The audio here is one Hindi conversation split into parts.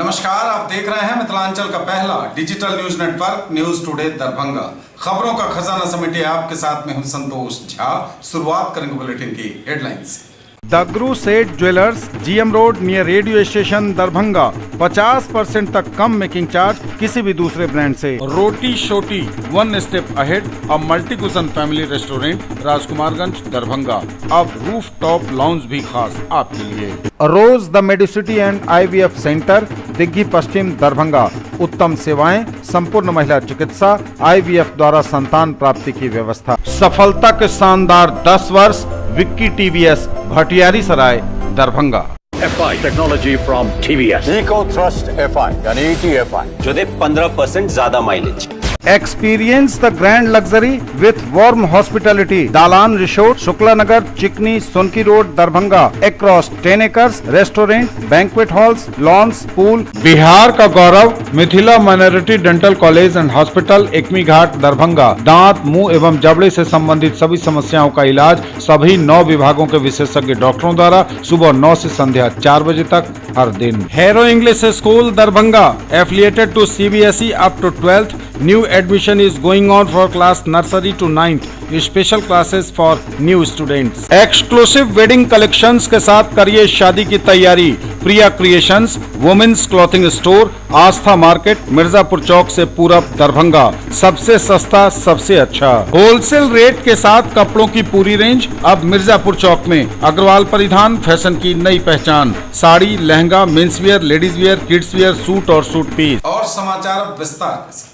नमस्कार, आप देख रहे हैं मिथिलांचल का पहला digital news network news today Darbhanga. खबरों का खजाना समेटे आपके साथ में हूं संतोष झा। शुरुआत करेंगे बुलेटिन की हेडलाइंस से। दगरू सेठ jewellers, GM road near radio station Darbhanga. 50% तक कम मेकिंग चार्ज किसी भी दूसरे ब्रांड से। रोटी शोटी, वन स्टेप अहेड, अब multi cuisine family restaurant, Rajkumarganj Darbhanga. अब रूफ टॉप लाउंज भी खास आपके लिए। Rose the medicity and IVF centre, Digghi Paschim Darbhanga. उत्तम सेवाएं, संपूर्ण महिला चिकित्सा, IVF द्वारा संतान प्राप्ति की व्यवस्था। सफलता के शानदार 10 वर्ष। Vicky TVS, Bhatiyari Sarai Darbhanga. FI technology from TVS, eco thrust FI यानी ETFI जो दे 15% ज्यादा mileage. Experience the grand luxury with warm hospitality. Dalan resort, Shukla Nagar, Chikni, Sonki road, Darbhanga. Across 10 acres, restaurant, banquet halls, lawns, pool. Bihar का गौरव, Mithila minority dental college and hospital, Ekmi Ghat Darbhanga. दांत, मुंह एवं जबड़े से संबंधित सभी समस्याओं का इलाज सभी 9 विभागों के विशेषज्ञ डॉक्टरों द्वारा सुबह 9 से संध्या 4 बजे तक हर दिन। Hero English school Darbhanga, affiliated to CBSE up to 12th. New admission is going on for class nursery to 9th. Special classes for new students. Exclusive wedding collections के साथ करिए शादी की तैयारी। प्रिया क्रिएशंस, वुमेन्स क्लॉथिंग स्टोर, आस्था मार्केट, मिर्जापुर चौक से पूरब दरभंगा। सबसे सस्ता, सबसे अच्छा होलसेल रेट के साथ कपड़ों की पूरी रेंज अब मिर्जापुर चौक में। अग्रवाल परिधान, फैशन की नई पहचान। Sari, lehenga, men's wear, ladies wear, kids wear, suit और सूट पीस। और समाचार विस्तार के साथ।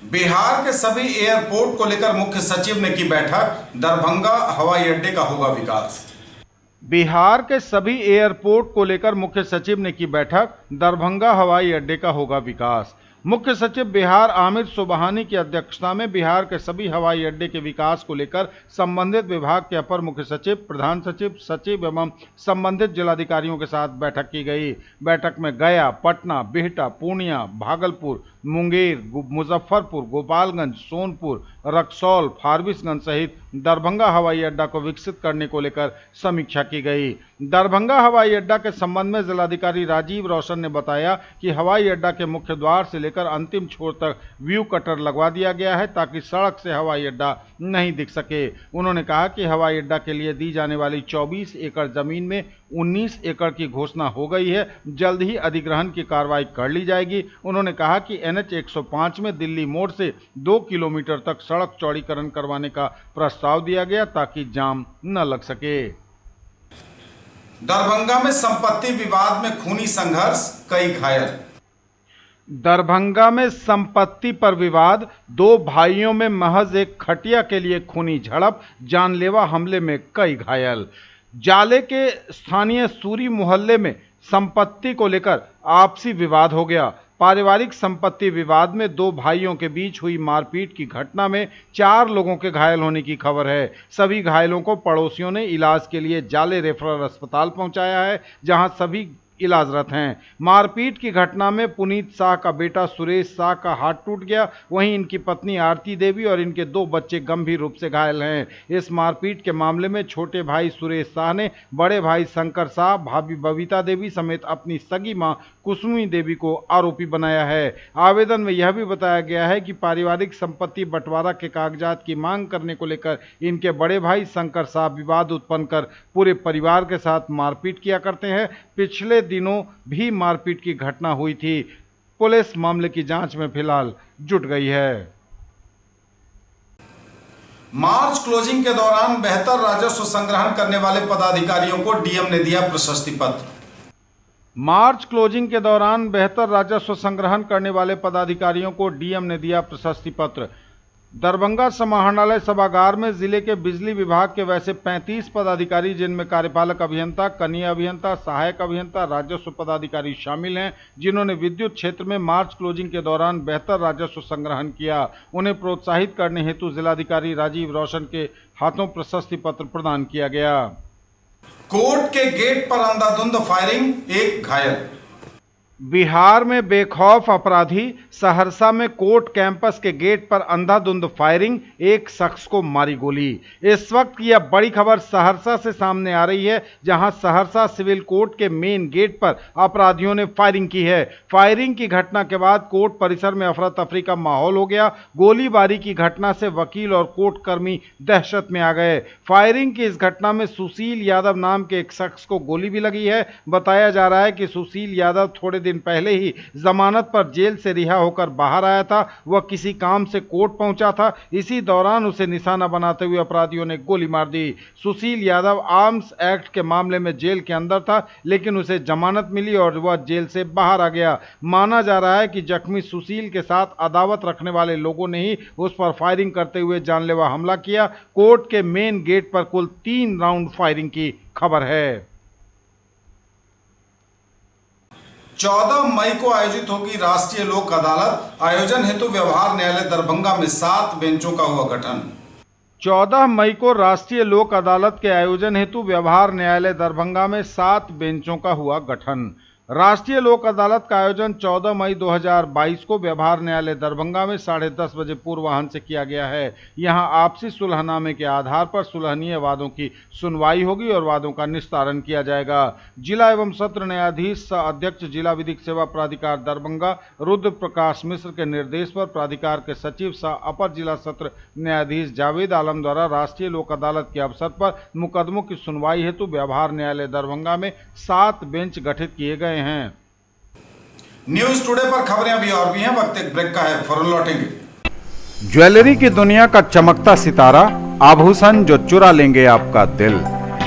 बिहार के सभी एयरपोर्ट को लेकर मुख्य सचिव ने की बैठक। दरभंगा हवाई अड्डे का होगा विकास। बिहार के सभी एयरपोर्ट को लेकर मुख्य सचिव ने की बैठक। दरभंगा हवाई अड्डे का होगा विकास। मुख्य सचिव बिहार आमिर सुबहानी की अध्यक्षता में बिहार के सभी हवाई अड्डे के विकास को लेकर संबंधित विभाग के अपर मुख्य सचिव, प्रधान सचिव, सचिव एवं संबंधित जिलाधिकारियों के साथ बैठक की गई। बैठक में गया, पटना, बिहटा, पूर्णिया, भागलपुर, मुंगेर, मुजफ्फरपुर, गोपालगंज, सोनपुर, रक्सौल, फारबिसगंज सहित दरभंगा हवाई अड्डा को विकसित करने को लेकर समीक्षा की गई। दरभंगा हवाई अड्डा के संबंध में जिलाधिकारी राजीव रोशन ने बताया कि हवाई अड्डा के मुख्य द्वार से लेकर अंतिम छोर तक व्यू कटर लगवा दिया गया है ताकि सड़क से हवाई अड्डा नहीं दिख सके। उन्होंने कहा कि हवाई अड्डा के लिए दी जाने वाली 24 एकड़ जमीन में 19 एकड़ की घोषणा हो गई है। जल्द ही अधिग्रहण की कार्रवाई कर ली जाएगी। उन्होंने कहा कि NH 105 में दिल्ली मोड़ से 2 किलोमीटर तक सड़क चौड़ीकरण करवाने का प्रस्ताव दिया गया ताकि जाम न लग सके। दरभंगा में संपत्ति विवाद में खूनी संघर्ष, कई घायल। दरभंगा में संपत्ति पर विवाद, 2 भाइयों में महज एक खटिया के लिए खूनी झड़प, जानलेवा हमले में कई घायल। जाले के स्थानीय सूरी मोहल्ले में संपत्ति को लेकर आपसी विवाद हो गया। पारिवारिक संपत्ति विवाद में 2 भाइयों के बीच हुई मारपीट की घटना में 4 लोगों के घायल होने की खबर है। सभी घायलों को पड़ोसियों ने इलाज के लिए जाले रेफरल अस्पताल पहुंचाया है, जहां सभी इलाजरत हैं। मारपीट की घटना में पुनीत शाह का बेटा सुरेश शाह का हाथ टूट गया। वहीं इनकी पत्नी आरती देवी और इनके 2 बच्चे गंभीर रूप से घायल हैं। इस मारपीट के मामले में छोटे भाई सुरेश शाह ने बड़े भाई शंकर शाह, भाभी बबीता देवी समेत अपनी सगी मां कुसुमी देवी को आरोपी बनाया है। आवेदन में यह भी बताया गया है कि पारिवारिक संपत्ति बंटवारा के कागजात की मांग करने को लेकर इनके बड़े भाई शंकर शाह विवाद उत्पन्न कर पूरे परिवार के साथ मारपीट किया करते हैं। पिछले दिनों भी मारपीट की घटना हुई थी। पुलिस मामले की जांच में फिलहाल जुट गई है। मार्च क्लोजिंग के दौरान बेहतर राजस्व संग्रहण करने वाले पदाधिकारियों को डीएम ने दिया प्रशस्ति पत्र। मार्च क्लोजिंग के दौरान बेहतर राजस्व संग्रहण करने वाले पदाधिकारियों को डीएम ने दिया प्रशस्ति पत्र। दरभंगा समाहरणालय सभागार में जिले के बिजली विभाग के वैसे 35 पदाधिकारी, जिनमें कार्यपालक अभियंता, कनीय अभियंता, सहायक अभियंता, राजस्व पदाधिकारी शामिल हैं, जिन्होंने विद्युत क्षेत्र में मार्च क्लोजिंग के दौरान बेहतर राजस्व संग्रहण किया। उन्हें प्रोत्साहित करने हेतु जिलाधिकारी राजीव रोशन के हाथों प्रशस्ति पत्र प्रदान किया गया। कोर्ट के गेट पर अंधाधुंध फायरिंग, 1 घायल। बिहार में बेखौफ अपराधी, सहरसा में कोर्ट कैंपस के गेट पर अंधाधुंध फायरिंग, एक शख्स को मारी गोली। इस वक्त की यह बड़ी खबर सहरसा से सामने आ रही है, जहां सहरसा सिविल कोर्ट के मेन गेट पर अपराधियों ने फायरिंग की है। फायरिंग की घटना के बाद कोर्ट परिसर में अफरा तफरी का माहौल हो गया। गोलीबारी की घटना से वकील और कोर्ट कर्मी दहशत में आ गए। फायरिंग की इस घटना में सुशील यादव नाम के एक शख्स को गोली भी लगी है। बताया जा रहा है कि सुशील यादव थोड़े दिन पहले ही जमानत पर जेल से रिहा होकर बाहर आया था। वह किसी काम से कोर्ट पहुंचा था। इसी दौरान उसे निशाना बनाते हुए अपराधियों ने गोली मार दी। सुशील यादव आर्म्स एक्ट के मामले में जेल के अंदर था, लेकिन उसे जमानत मिली और वह जेल से बाहर आ गया। माना जा रहा है कि जख्मी सुशील के साथ अदावत रखने वाले लोगों ने ही उस पर फायरिंग करते हुए जानलेवा हमला किया। कोर्ट के मेन गेट पर कुल 3 राउंड फायरिंग की खबर है। 14 मई को आयोजित होगी राष्ट्रीय लोक अदालत। आयोजन हेतु व्यवहार न्यायालय दरभंगा में 7 बेंचों का हुआ गठन। 14 मई को राष्ट्रीय लोक अदालत के आयोजन हेतु व्यवहार न्यायालय दरभंगा में 7 बेंचों का हुआ गठन। राष्ट्रीय लोक अदालत का आयोजन 14 मई 2022 को व्यवहार न्यायालय दरभंगा में 10:30 बजे पूर्वाह्न से किया गया है। यहां आपसी सुलहनामे के आधार पर सुलहनीय वादों की सुनवाई होगी और वादों का निस्तारण किया जाएगा। जिला एवं सत्र न्यायाधीश सह अध्यक्ष जिला विधिक सेवा प्राधिकार दरभंगा रुद्र प्रकाश मिश्र के निर्देश पर प्राधिकार के सचिव सह अपर जिला सत्र न्यायाधीश जावेद आलम द्वारा राष्ट्रीय लोक अदालत के अवसर पर मुकदमों की सुनवाई हेतु व्यवहार न्यायालय दरभंगा में 7 बेंच गठित किए गए हैं। न्यूज टुडे पर खबरें अभी और भी हैं, वक्त एक ब्रेक का है, फौरन लौटेंगे। ज्वेलरी की दुनिया का चमकता सितारा, आभूषण जो चुरा लेंगे आपका दिल।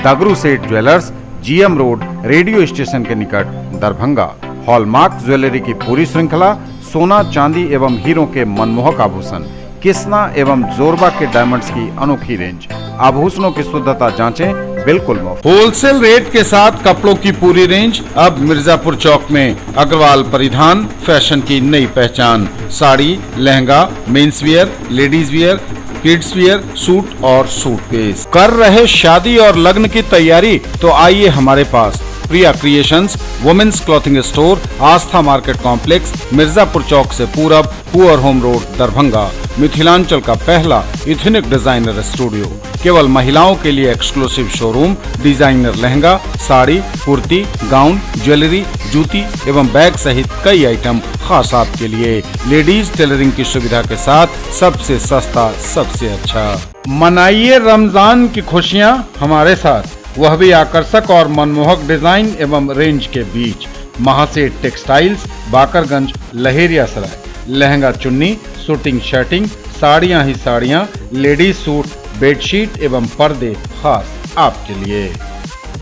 दगरू सेठ jewellers, GM road, radio station के निकट, दरभंगा। हॉलमार्क ज्वेलरी की पूरी श्रृंखला, सोना चांदी एवं हीरों के मनमोहक आभूषण, किस्ना एवं जोरबा के डायमंड्स की अनोखी रेंज। आभूषणों की शुद्धता जांचें, बिल्कुल मुफ्त। होलसेल रेट के साथ कपड़ों की पूरी रेंज अब मिर्जापुर चौक में। अग्रवाल परिधान, फैशन की नई पहचान। Sari, lehenga, men's wear, ladies wear, kids wear, suit और सूट पीस। कर रहे शादी और लग्न की तैयारी? तो आइए हमारे पास। प्रिया क्रिएशंस, वुमेन्स क्लॉथिंग स्टोर, आस्था मार्केट कॉम्प्लेक्स, मिर्जापुर चौक से पूरब, poor home road, Darbhanga. Mithilanchal का पहला इथनिक डिजाइनर स्टूडियो। केवल महिलाओं के लिए exclusive showroom. Designer lehenga, sari, kurti, gown, jewellery, जूती एवं बैग सहित कई आइटम खास आपके लिए। लेडीज टेलरिंग की सुविधा के साथ सबसे सस्ता, सबसे अच्छा। मनाइए रमजान की खुशियाँ हमारे साथ, वह भी आकर्षक और मनमोहक डिजाइन एवं रेंज के बीच। महासेठ टेक्सटाइल्स, बाकरगंज, लहेरिया सराय। लहंगा चुन्नी, शूटिंग शर्टिंग, साड़ियाँ ही साड़ियाँ, लेडीज सूट, बेडशीट एवं पर्दे खास आपके लिए।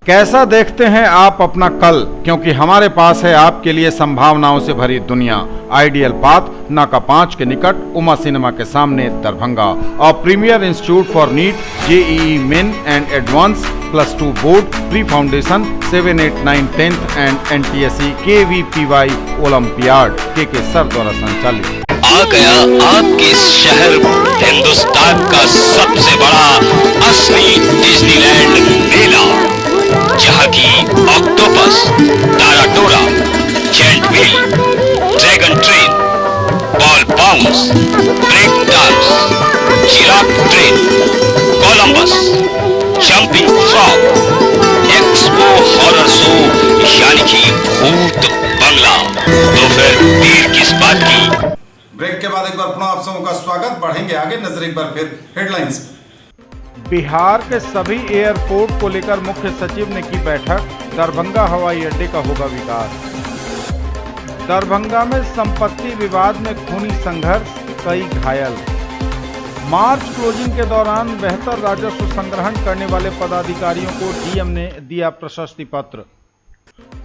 कैसा देखते हैं आप अपना कल? क्योंकि हमारे पास है आपके लिए संभावनाओं से भरी दुनिया। आइडियल पाथ, नाका 5 के निकट, उमा सिनेमा के सामने, दरभंगा। और premier institute for NEET, JEE main and advance, +2 board, pre foundation, 7, 8, 9, 10th and NTSC KVPY olympiad के सर द्वारा संचालित। आ गया आपके शहर हिंदुस्तान का सबसे बड़ा असली डिज्नीलैंड मेला, जहाँ की ऑक्टोपस, टाराटोरा, giant wheel, dragon train, ball bounce, break dance, giraffe train, Columbus, jumping frog, expo horror show यानी कि भूत बंगला। तो फिर देर किस बात की? ब्रेक के बाद एक बार पुनः आप सबों का स्वागत। बढ़ेंगे आगे, नजर एक बार फिर हेडलाइंस। बिहार के सभी एयरपोर्ट को लेकर मुख्य सचिव ने की बैठक। दरभंगा हवाई अड्डे का होगा विकास। दरभंगा में संपत्ति विवाद में खूनी संघर्ष, कई घायल। मार्च क्लोजिंग के दौरान बेहतर राजस्व संग्रहण करने वाले पदाधिकारियों को डीएम ने दिया प्रशस्ति पत्र।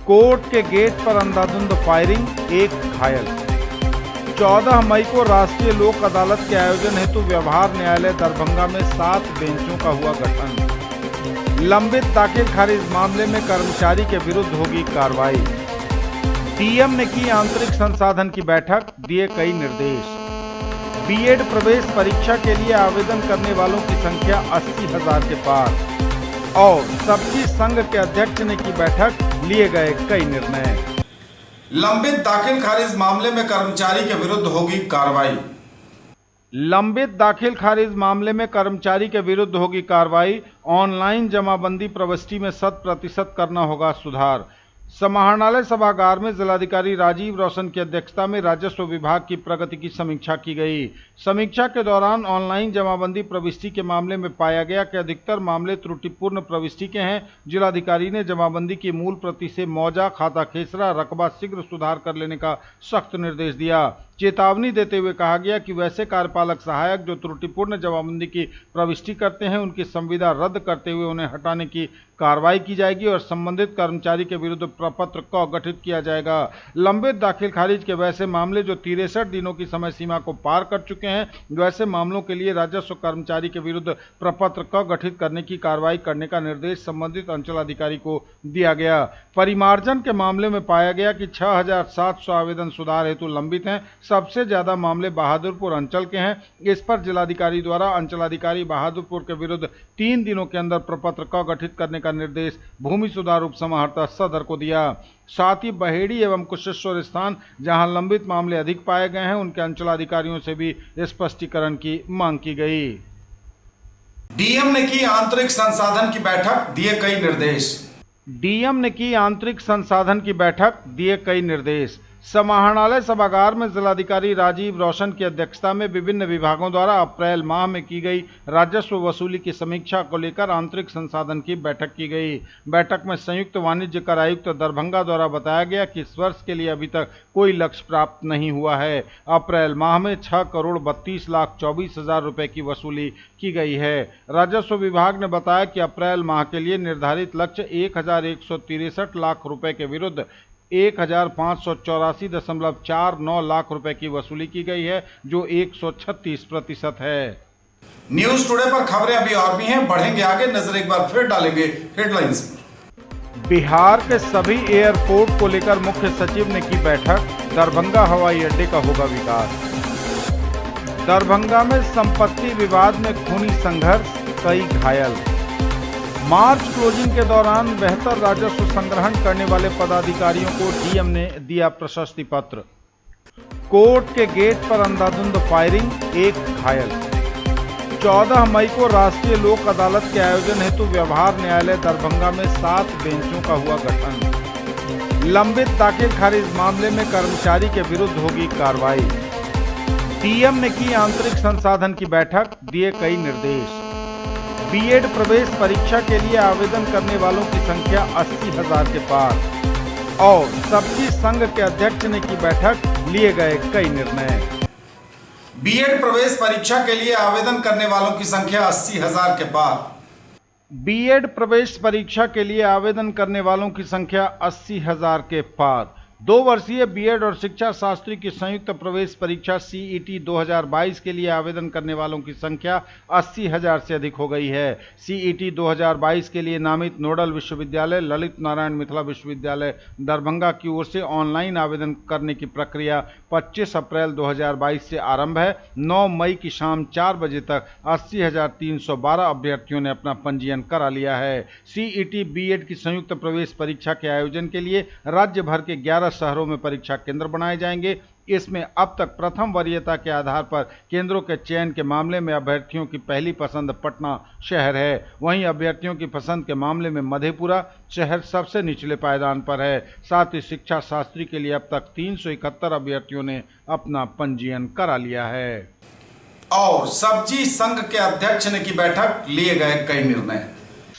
कोर्ट के गेट पर अंधाधुंध फायरिंग, एक घायल। 14 मई को राष्ट्रीय लोक अदालत के आयोजन हेतु व्यवहार न्यायालय दरभंगा में 7 बेंचों का हुआ गठन। लंबित दाखिल खारिज मामले में कर्मचारी के विरुद्ध होगी कार्रवाई। डीएम ने की आंतरिक संसाधन की बैठक, दिए कई निर्देश। बीएड प्रवेश परीक्षा के लिए आवेदन करने वालों की संख्या 80,000 के पार। और सब्जी संघ के अध्यक्ष ने की बैठक, लिए गए कई निर्णय। लंबित दाखिल खारिज मामले में कर्मचारी के विरुद्ध होगी कार्रवाई। लंबित दाखिल खारिज मामले में कर्मचारी के विरुद्ध होगी कार्रवाई। ऑनलाइन जमाबंदी प्रविष्टि में 100% करना होगा सुधार। समाहरणालय सभागार में जिलाधिकारी राजीव रोशन की अध्यक्षता में राजस्व विभाग की प्रगति की समीक्षा की गई। समीक्षा के दौरान ऑनलाइन जमाबंदी प्रविष्टि के मामले में पाया गया कि अधिकतर मामले त्रुटिपूर्ण प्रविष्टि के हैं। जिलाधिकारी ने जमाबंदी की मूल प्रति से मौजा, खाता खेसरा, रकबा शीघ्र सुधार कर लेने का सख्त निर्देश दिया। चेतावनी देते हुए कहा गया कि वैसे कार्यपालक सहायक जो त्रुटिपूर्ण जमाबंदी की प्रविष्टि करते हैं उनकी संविदा रद्द करते हुए उन्हें हटाने की कार्रवाई की जाएगी और संबंधित कर्मचारी के विरुद्ध प्रपत्र को गठित किया जाएगा। लंबित दाखिल खारिज के वैसे मामले जो 63 दिनों की समय सीमा को पार कर चुके हैं, वैसे मामलों के लिए राजस्व कर्मचारी के विरुद्ध प्रपत्र को गठित करने की कार्रवाई करने का निर्देश संबंधित अंचलाधिकारी को दिया गया। परिमार्जन के मामले में पाया गया कि 6700 आवेदन सुधार हेतु लंबित हैं। सबसे ज्यादा मामले बहादुरपुर अंचल के हैं। इस पर जिलाधिकारी द्वारा अंचलाधिकारी बहादुरपुर के विरुद्ध 3 दिनों के अंदर प्रपत्र का गठित करने का निर्देश भूमि सुधार उप समाहर्ता सदर को दिया। साथ ही बहेड़ी एवं कुशेश्वर स्थान जहां लंबित मामले अधिक पाए गए हैं, उनके अंचलाधिकारियों से भी स्पष्टीकरण की मांग की गई। डीएम ने की आंतरिक संसाधन की बैठक, दिए कई निर्देश। डीएम ने की आंतरिक संसाधन की बैठक, दिए कई निर्देश। समाहरणालय सभागार में जिलाधिकारी राजीव रोशन की अध्यक्षता में विभिन्न विभागों द्वारा अप्रैल माह में की गई राजस्व वसूली की समीक्षा को लेकर आंतरिक संसाधन की बैठक की गई। बैठक में संयुक्त वाणिज्य कर आयुक्त दरभंगा द्वारा बताया गया कि इस वर्ष के लिए अभी तक कोई लक्ष्य प्राप्त नहीं हुआ है। अप्रैल माह में 6,32,24,00,000 रुपए की वसूली की गई है। राजस्व विभाग ने बताया कि अप्रैल माह के लिए निर्धारित लक्ष्य 1,163 लाख रुपए के विरुद्ध 1,584.49 लाख रुपए की वसूली की गई है, जो 136% है। न्यूज टुडे पर खबरें अभी और भी हैं, बढ़ेंगे आगे, नजर एक बार फिर डालेंगे हेडलाइंस पर। बिहार के सभी एयरपोर्ट को लेकर मुख्य सचिव ने की बैठक, दरभंगा हवाई अड्डे का होगा विकास। दरभंगा में संपत्ति विवाद में खूनी संघर्ष, कई घायल। मार्च क्लोजिंग के दौरान बेहतर राजस्व संग्रहण करने वाले पदाधिकारियों को डीएम ने दिया प्रशस्ति पत्र। कोर्ट के गेट पर अंधाधुंध फायरिंग, 1 घायल। 14 मई को राष्ट्रीय लोक अदालत के आयोजन हेतु व्यवहार न्यायालय दरभंगा में 7 बेंचों का हुआ गठन। लंबित दाखिल खारिज मामले में कर्मचारी के विरुद्ध होगी कार्रवाई। डीएम ने की आंतरिक संसाधन की बैठक, दिए कई निर्देश। बीएड प्रवेश परीक्षा के लिए आवेदन करने वालों की संख्या 80,000 के पार। और सब्जी संघ के अध्यक्ष ने की बैठक, लिए गए कई निर्णय। बीएड प्रवेश परीक्षा के लिए आवेदन करने वालों की संख्या 80,000 के पार। बीएड प्रवेश परीक्षा के लिए आवेदन करने वालों की संख्या 80,000 के पार। 2 वर्षीय बीएड और शिक्षा शास्त्री की संयुक्त प्रवेश परीक्षा सीईटी 2022 के लिए आवेदन करने वालों की संख्या 80,000 से अधिक हो गई है। सीईटी 2022 के लिए नामित नोडल विश्वविद्यालय ललित नारायण मिथिला विश्वविद्यालय दरभंगा की ओर से ऑनलाइन आवेदन करने की प्रक्रिया 25 अप्रैल 2022 से आरंभ है। 9 मई की शाम 4 बजे तक 80,312 अभ्यर्थियों ने अपना पंजीयन करा लिया है। सीईटी बीएड की संयुक्त प्रवेश परीक्षा के आयोजन के लिए राज्य भर के 11 शहरों में परीक्षा केंद्र बनाए जाएंगे। इसमें अब तक प्रथम वरीयता के आधार पर केंद्रों के चयन के मामले में अभ्यर्थियों की पहली पसंद पटना शहर है। वहीं अभ्यर्थियों की पसंद के मामले में मधेपुरा शहर सबसे निचले पायदान पर है। साथ ही शिक्षा शास्त्री के लिए अब तक 371 अभ्यर्थियों ने अपना पंजीयन करा लिया है। और सब्जी संघ के अध्यक्ष ने की बैठक, लिए गए कई निर्णय।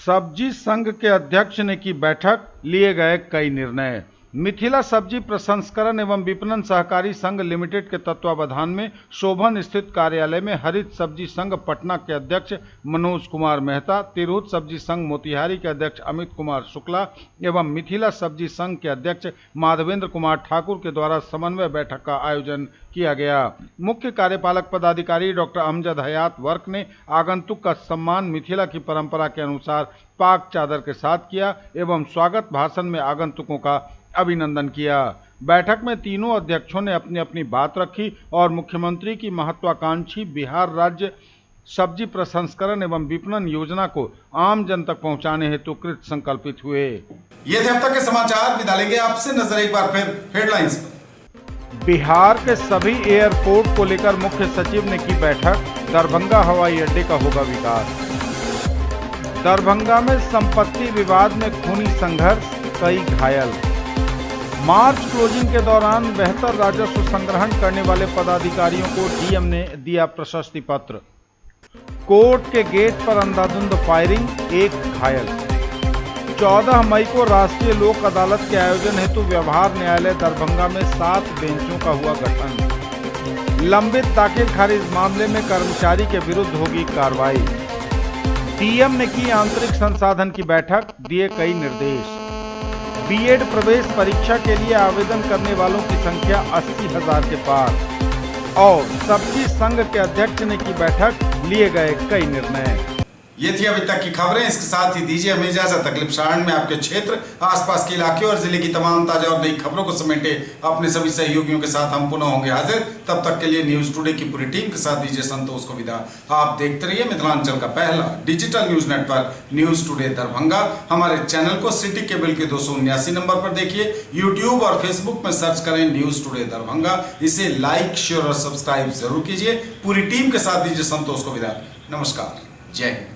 सब्जी संघ के अध्यक्ष ने की बैठक, लिए गए कई निर्णय। मिथिला सब्जी प्रसंस्करण एवं विपणन सहकारी संघ लिमिटेड के तत्वावधान में शोभन स्थित कार्यालय में हरित सब्जी संघ पटना के अध्यक्ष मनोज कुमार मेहता, तिरहुत सब्जी संघ मोतिहारी के अध्यक्ष अमित कुमार शुक्ला एवं मिथिला सब्जी संघ के अध्यक्ष माधवेंद्र कुमार ठाकुर के द्वारा समन्वय बैठक का आयोजन किया गया। मुख्य कार्यपालक पदाधिकारी डॉक्टर अमजद हयात वर्क ने आगंतुक का सम्मान मिथिला की परंपरा के अनुसार पाक चादर के साथ किया एवं स्वागत भाषण में आगंतुकों का अभिनंदन किया। बैठक में तीनों अध्यक्षों ने अपनी अपनी बात रखी और मुख्यमंत्री की महत्वाकांक्षी बिहार राज्य सब्जी प्रसंस्करण एवं विपणन योजना को आम जन तक पहुंचाने हेतु कृत संकल्पित हुए। ये थे अब तक के समाचार। विदा लेंगे आपसे, नजर एक बार फिर हेडलाइंस पर। बिहार के सभी एयरपोर्ट को लेकर मुख्य सचिव ने की बैठक, दरभंगा हवाई अड्डे का होगा विकास। दरभंगा में संपत्ति विवाद में खूनी संघर्ष, कई घायल। मार्च क्लोजिंग के दौरान बेहतर राजस्व संग्रहण करने वाले पदाधिकारियों को डीएम ने दिया प्रशस्ति पत्र। कोर्ट के गेट पर अंधाधुंध फायरिंग, एक घायल। 14 मई को राष्ट्रीय लोक अदालत के आयोजन हेतु व्यवहार न्यायालय दरभंगा में 7 बेंचों का हुआ गठन। लंबित दाखिल खारिज मामले में कर्मचारी के विरुद्ध होगी कार्रवाई। डीएम ने की आंतरिक संसाधन की बैठक, दिए कई निर्देश। बीएड प्रवेश परीक्षा के लिए आवेदन करने वालों की संख्या 80,000 के पार। और सब्जी संघ के अध्यक्ष ने की बैठक, लिए गए कई निर्णय। ये थी अभी तक की खबरें। इसके साथ ही दीजिए हमें इजाजत। अगले प्रसारण में आपके क्षेत्र, आसपास के इलाके और जिले की तमाम ताजा और नई खबरों को समेटे अपने सभी सहयोगियों के साथ हम पुनः होंगे हाजिर। तब तक के लिए न्यूज टुडे की पूरी टीम के साथ दीजिए संतोष को विदा। आप देखते रहिए मिथिलांचल का पहला digital news network news today Darbhanga. हमारे चैनल को सिटी केबल के 279 नंबर पर देखिए। यूट्यूब और फेसबुक में सर्च करें न्यूज टुडे दरभंगा। इसे लाइक, शेयर और सब्सक्राइब जरूर कीजिए। पूरी टीम के साथ दीजिए संतोष को विदा। नमस्कार, जय हिंद।